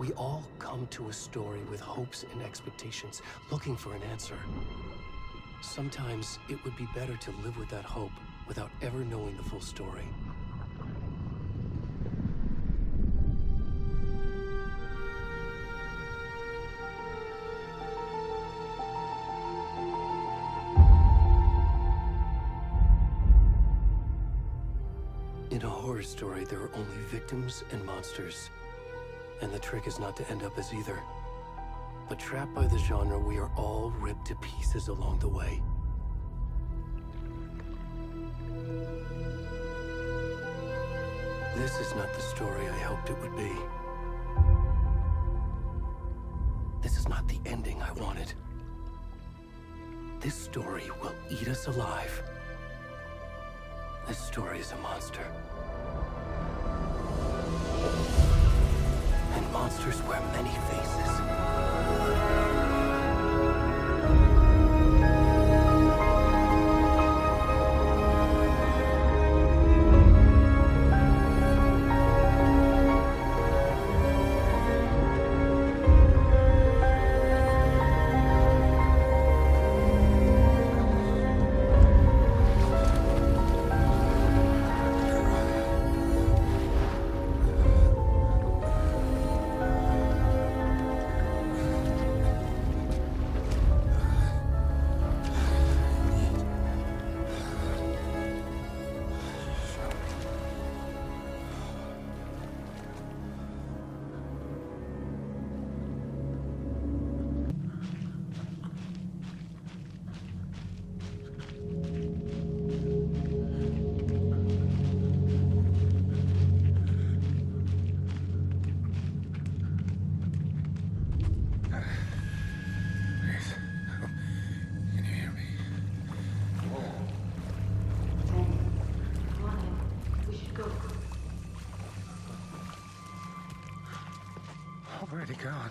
We all come to a story with hopes and expectations, looking for an answer. Sometimes it would be better to live with that hope without ever knowing the full story. In a horror story, there are only victims and monsters. And the trick is not to end up as either. But trapped by the genre, we are all ripped to pieces along the way. This is not the story I hoped it would be. This is not the ending I wanted. This story will eat us alive. This story is a monster. And monsters wear many faces. Already gone.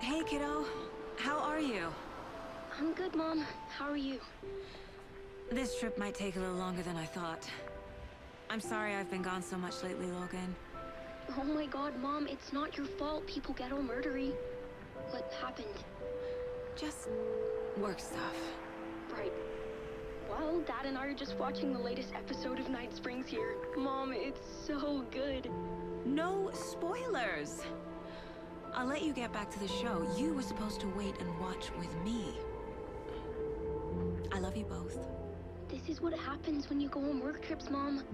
Hey, kiddo. How are you? I'm good, Mom. How are you? This trip might take a little longer than I thought. I'm sorry I've been gone so much lately, Logan. Oh my god, Mom, it's not your fault people get all murdery. What happened? Just work stuff. Right. Well, Dad and I are just watching the latest episode of Night Springs here. Mom, it's so good. No spoilers! I'll let you get back to the show. You were supposed to wait and watch with me. I love you both. This is what happens when you go on work trips, Mom.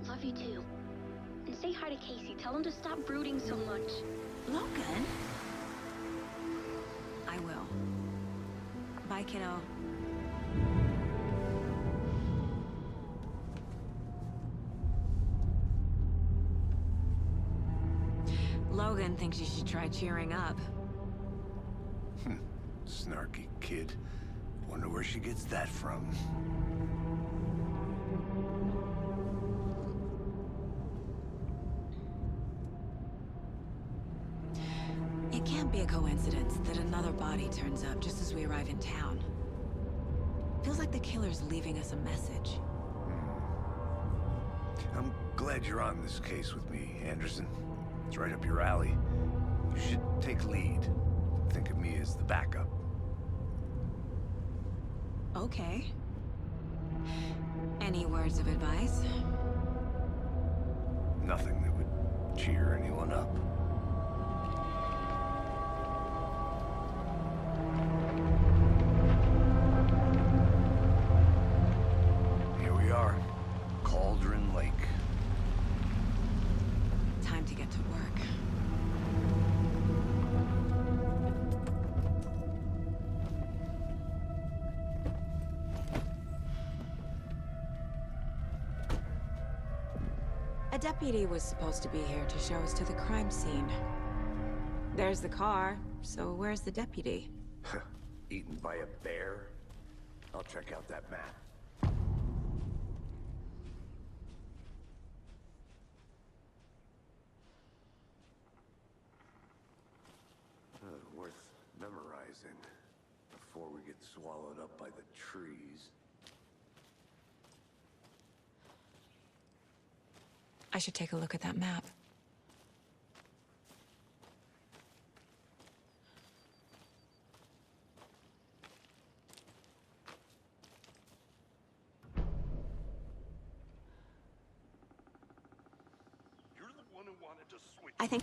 Love you too. And say hi to Casey. Tell him to stop brooding so much. Logan? I will. Bye, kiddo. Logan thinks you should try cheering up. Snarky kid. Wonder where she gets that from. It can't be a coincidence that another body turns up just as we arrive in town. Feels like the killer's leaving us a message. I'm glad you're on this case with me, Anderson. It's right up your alley. You should take lead. Think of me as the backup. Okay. Any words of advice? Nothing that would cheer anyone up. Here we are. Cauldron Lake. Time to get to work. A deputy was supposed to be here to show us to the crime scene. There's the car, so where's the deputy? Eaten by a bear? I'll check out that map. Worth memorizing before we get swallowed up by the trees. I should take a look at that map. You're the one who wanted to switch. I think...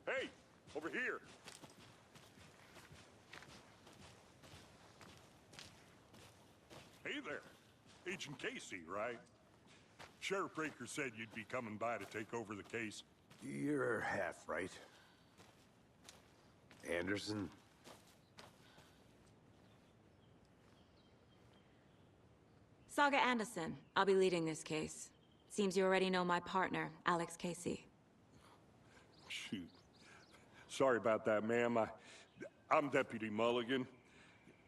Hey, over here. Hey there. Agent Casey, right? Sheriff Breaker said you'd be coming by to take over the case. You're half right. Anderson? Saga Anderson. I'll be leading this case. Seems you already know my partner, Alex Casey. Shoot. Sorry about that, ma'am. I'm Deputy Mulligan.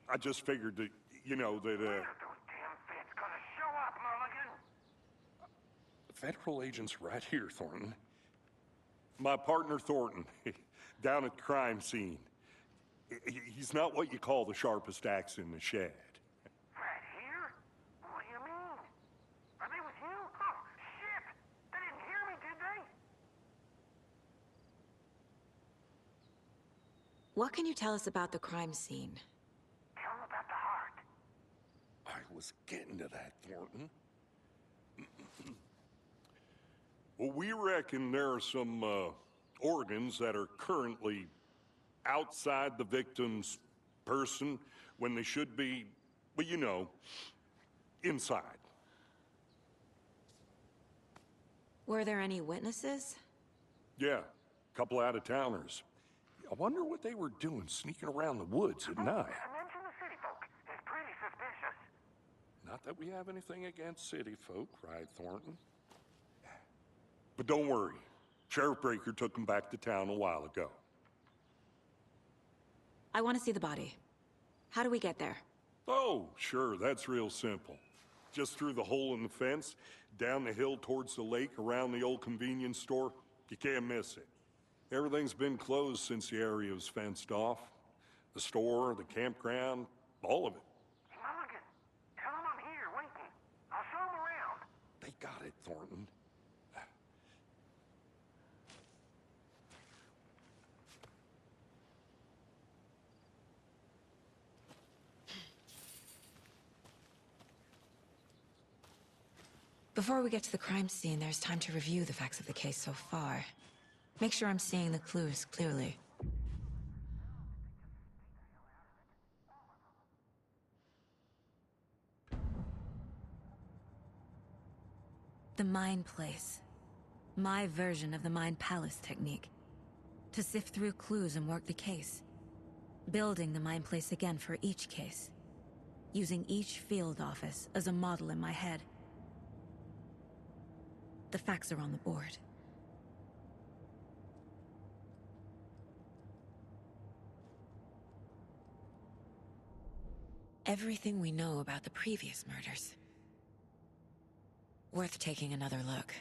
I just figured that, you know, that, When are those damn feds gonna show up, Mulligan? Federal agent's right here, Thornton. My partner, Thornton, down at the crime scene. He's not what you call the sharpest axe in the shed. Right here? What do you mean? Are they with you? Oh, shit! They didn't hear me, did they? What can you tell us about the crime scene? Tell him about the heart. I was getting to that, Thornton. Well, we reckon there are some organs that are currently outside the victim's person when they should be, well, you know, inside. Were there any witnesses? Yeah, a couple out-of-towners. I wonder what they were doing sneaking around the woods at night. Mention the city folk. It's pretty suspicious. Not that we have anything against city folk, right, Thornton? But don't worry. Sheriff Breaker took them back to town a while ago. I want to see the body. How do we get there? Oh, sure, that's real simple. Just through the hole in the fence, down the hill towards the lake, around the old convenience store. You can't miss it. Everything's been closed since the area was fenced off. The store, the campground, all of it. Mulligan, tell him I'm here waiting. I'll show him around. They got it, Thornton. Before we get to the crime scene, there's time to review the facts of the case so far. Make sure I'm seeing the clues clearly. The Mind Place. My version of the Mind Palace technique. To sift through clues and work the case. Building the Mind Place again for each case. Using each field office as a model in my head. The facts are on the board. Everything we know about the previous murders. Worth taking another look.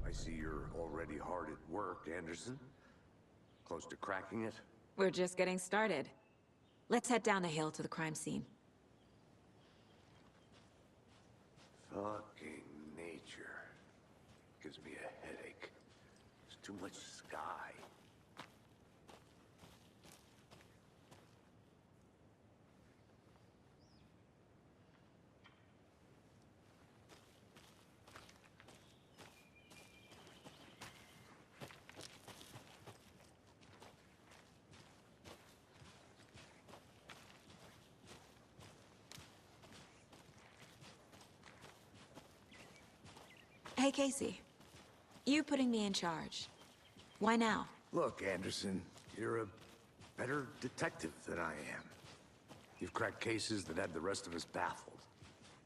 I see you're already hard at work, Anderson. Close to cracking it? We're just getting started. Let's head down the hill to the crime scene. Fucking nature. Gives me a headache. There's too much sky. Hey, Casey. You putting me in charge. Why now? Look, Anderson, you're a better detective than I am. You've cracked cases that had the rest of us baffled.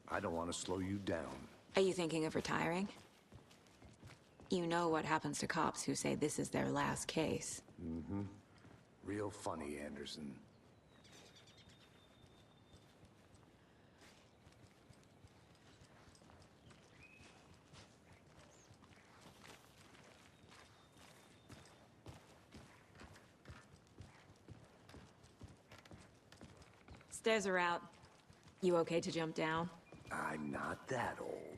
I don't want to slow you down. Are you thinking of retiring? You know what happens to cops who say this is their last case. Mm-hmm. Real funny, Anderson. Stairs are out. You okay to jump down? I'm not that old.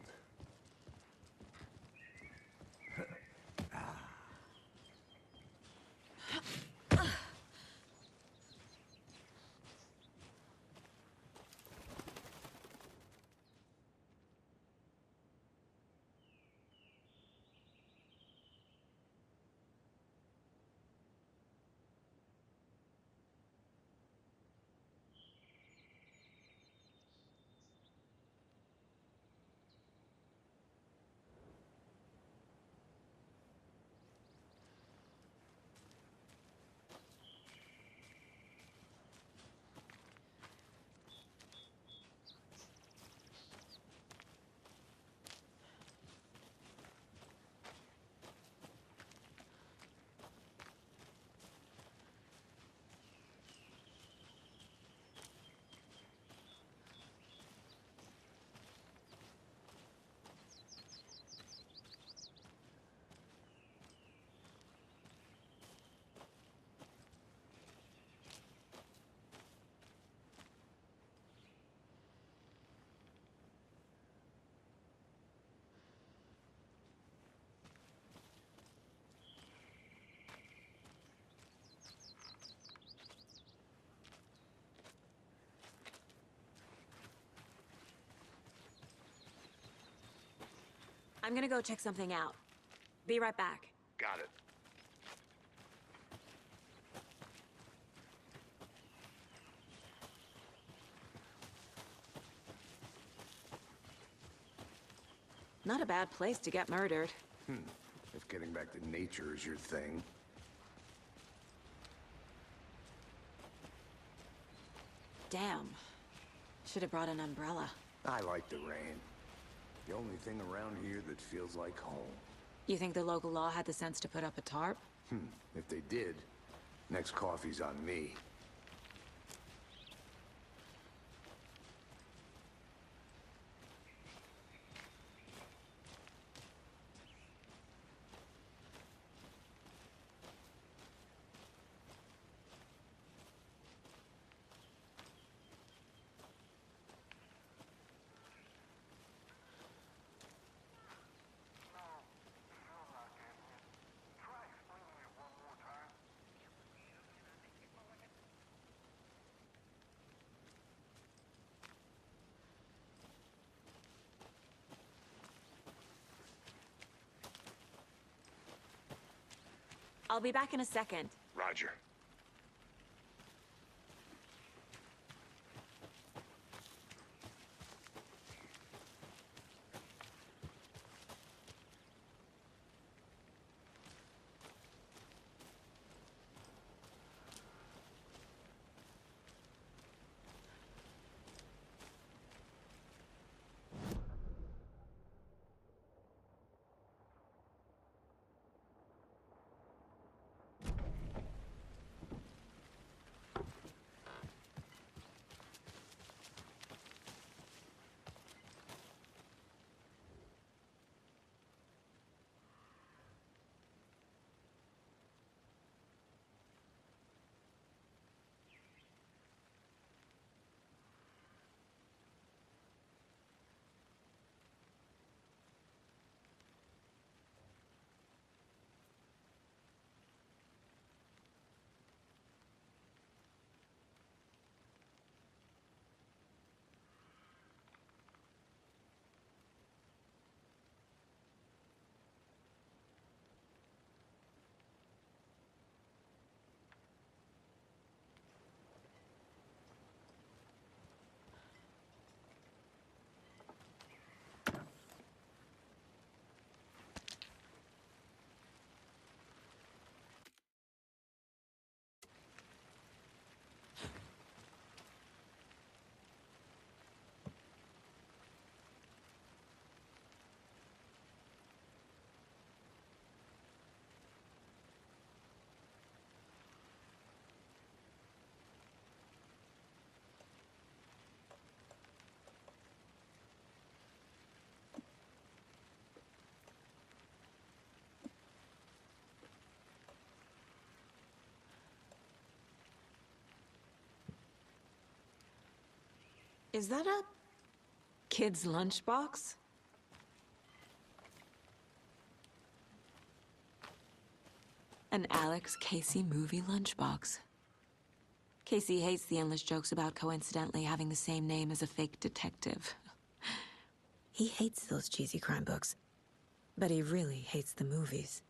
I'm gonna go check something out. Be right back. Got it. Not a bad place to get murdered. If getting back to nature is your thing. Damn. Should have brought an umbrella. I like the rain. The only thing around here that feels like home. You think the local law had the sense to put up a tarp? If they did, next coffee's on me. Try explaining it one more time. I'll be back in a second. Roger. Is that a kid's lunchbox? An Alex Casey movie lunchbox. Casey hates the endless jokes about coincidentally having the same name as a fake detective. He hates those cheesy crime books, but he really hates the movies.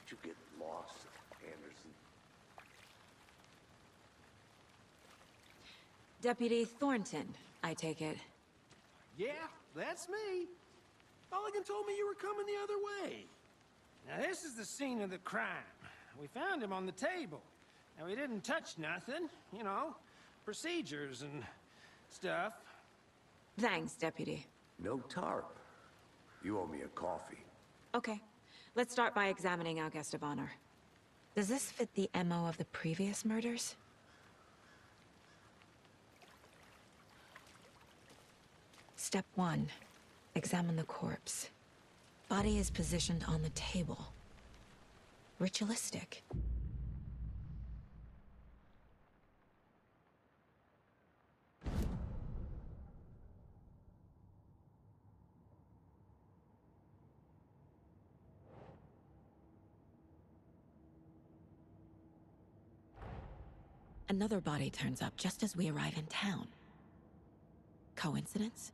Did you get lost, Anderson? Deputy Thornton, I take it. Yeah, that's me. Mulligan told me you were coming the other way. Now, this is the scene of the crime. We found him on the table. Now, we didn't touch nothing, you know, procedures and stuff. Thanks, Deputy. No tarp. You owe me a coffee. Okay, let's start by examining our guest of honor. Does this fit the MO of the previous murders? Step 1. Examine the corpse. Body is positioned on the table. Ritualistic. Another body turns up just as we arrive in town. Coincidence?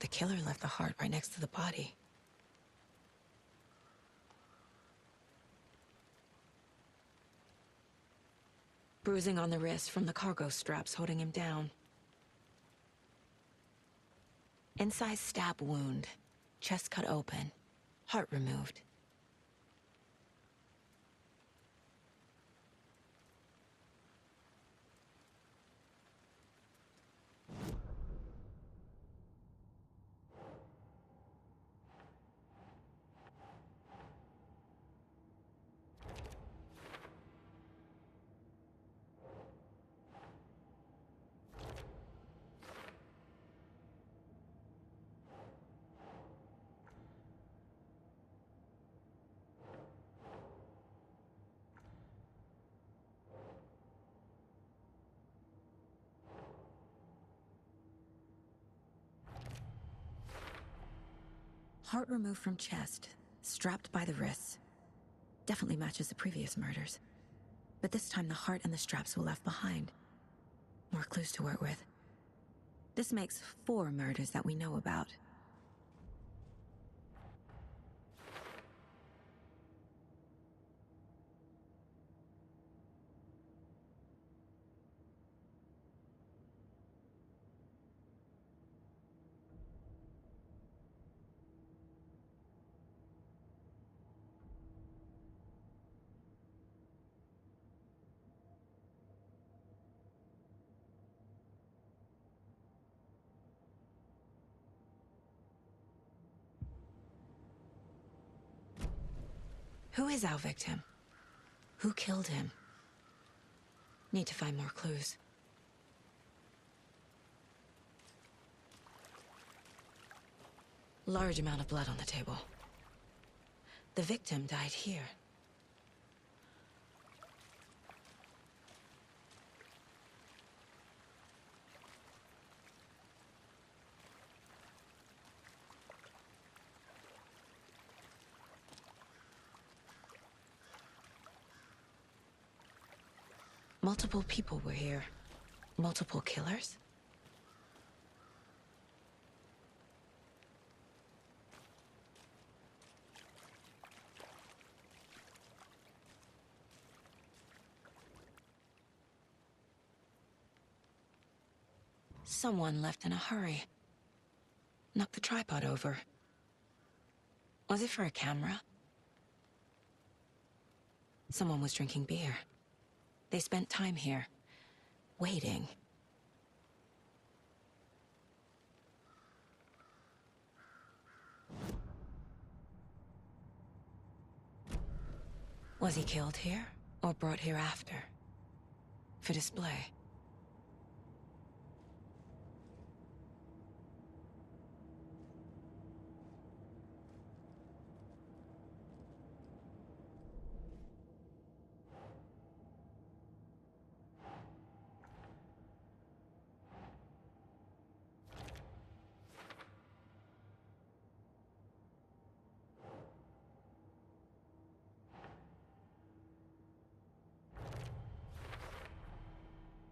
The killer left the heart right next to the body. Bruising on the wrist from the cargo straps holding him down. Incised stab wound. Chest cut open. Heart removed. Heart removed from chest, strapped by the wrists. Definitely matches the previous murders. But this time the heart and the straps were left behind. More clues to work with. This makes 4 murders that we know about. Who is our victim? Who killed him? Need to find more clues. Large amount of blood on the table. The victim died here. Multiple people were here. Multiple killers? Someone left in a hurry. Knocked the tripod over. Was it for a camera? Someone was drinking beer. They spent time here, waiting. Was he killed here, or brought here after? For display?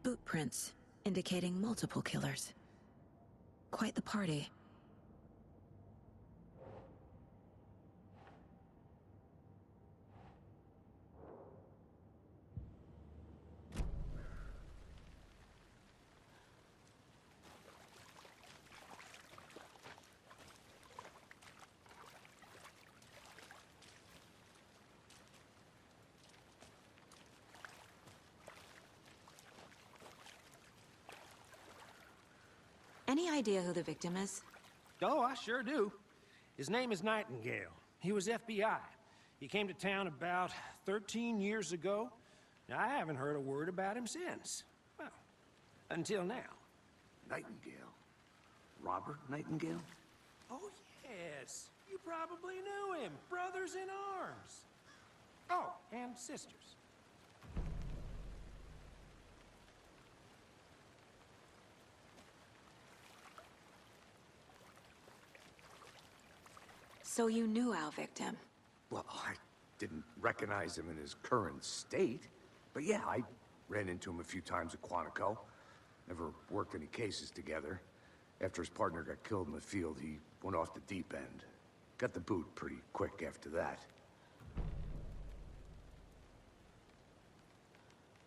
Boot prints, indicating multiple killers. Quite the party. Any idea who the victim is? Oh, I sure do. His name is Nightingale. He was FBI. He came to town about 13 years ago. Now, I haven't heard a word about him since. Well, until now. Nightingale? Robert Nightingale? Oh, yes. You probably knew him. Brothers in arms. Oh, and sisters. So you knew our victim? Well, I didn't recognize him in his current state. But yeah, I ran into him a few times at Quantico. Never worked any cases together. After his partner got killed in the field, he went off the deep end. Got the boot pretty quick after that.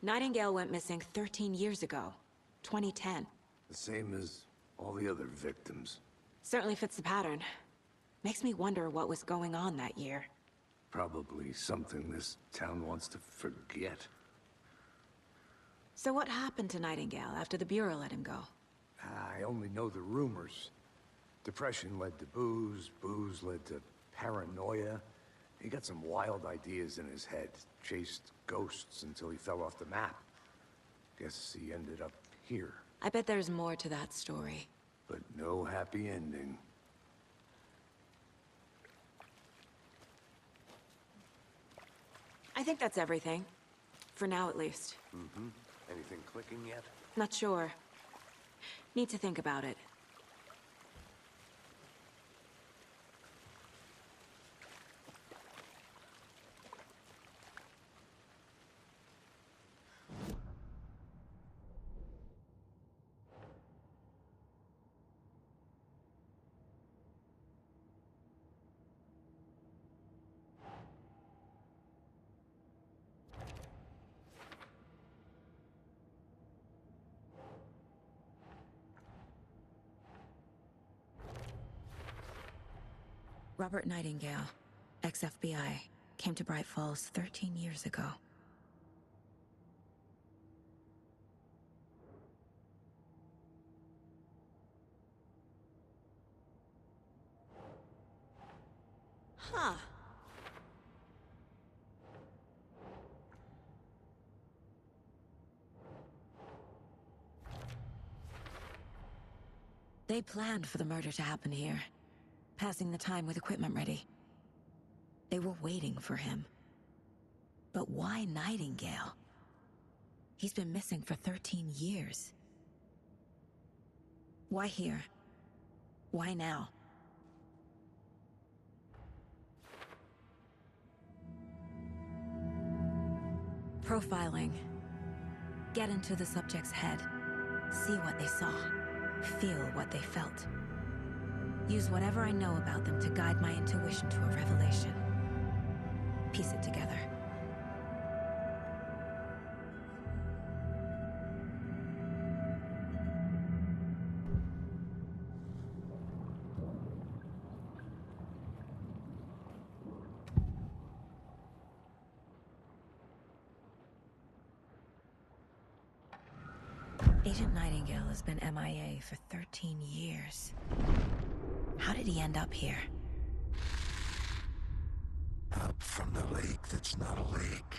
Nightingale went missing 13 years ago, 2010. The same as all the other victims. Certainly fits the pattern. Makes me wonder what was going on that year. Probably something this town wants to forget. So what happened to Nightingale after the Bureau let him go? I only know the rumors. Depression led to booze, booze led to paranoia. He got some wild ideas in his head, chased ghosts until he fell off the map. Guess he ended up here. I bet there's more to that story. But no happy ending. I think that's everything. For now, at least. Mm-hmm. Anything clicking yet? Not sure. Need to think about it. Robert Nightingale, ex-FBI, came to Bright Falls 13 years ago. Huh. They planned for the murder to happen here. Passing the time with equipment ready. They were waiting for him. But why Nightingale? He's been missing for 13 years. Why here? Why now? Profiling. Get into the subject's head. See what they saw. Feel what they felt. Use whatever I know about them to guide my intuition to a revelation. Piece it together. Agent Nightingale has been MIA for 13 years. How did he end up here? Up from the lake that's not a lake.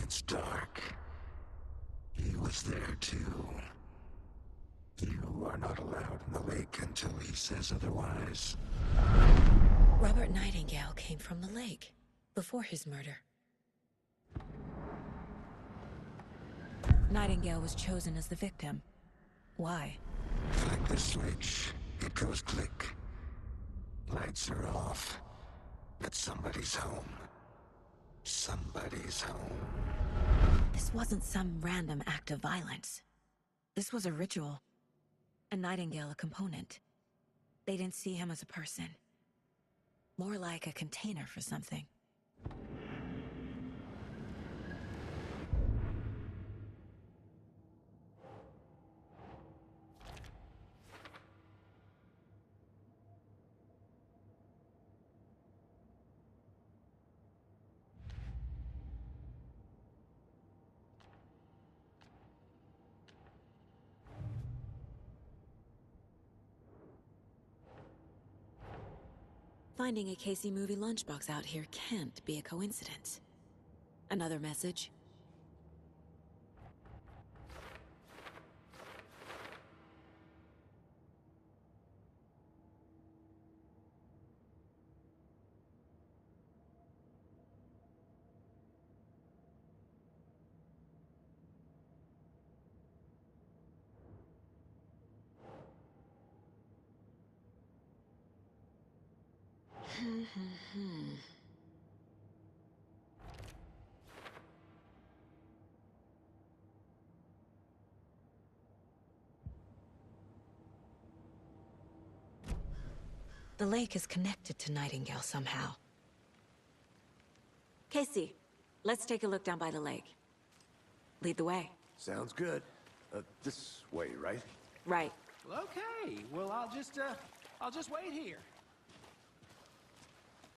It's dark. He was there too. You are not allowed in the lake until he says otherwise. Robert Nightingale came from the lake, before his murder. Nightingale was chosen as the victim. Why? Flick the switch. It goes click. Lights are off. But somebody's home. Somebody's home. This wasn't some random act of violence. This was a ritual. And Nightingale a component. They didn't see him as a person. More like a container for something. Finding a Casey movie lunchbox out here can't be a coincidence. Another message? The lake is connected to Nightingale somehow. Casey, let's take a look down by the lake. Lead the way. Sounds good. This way, right? Right. Well, okay. Well, I'll just wait here.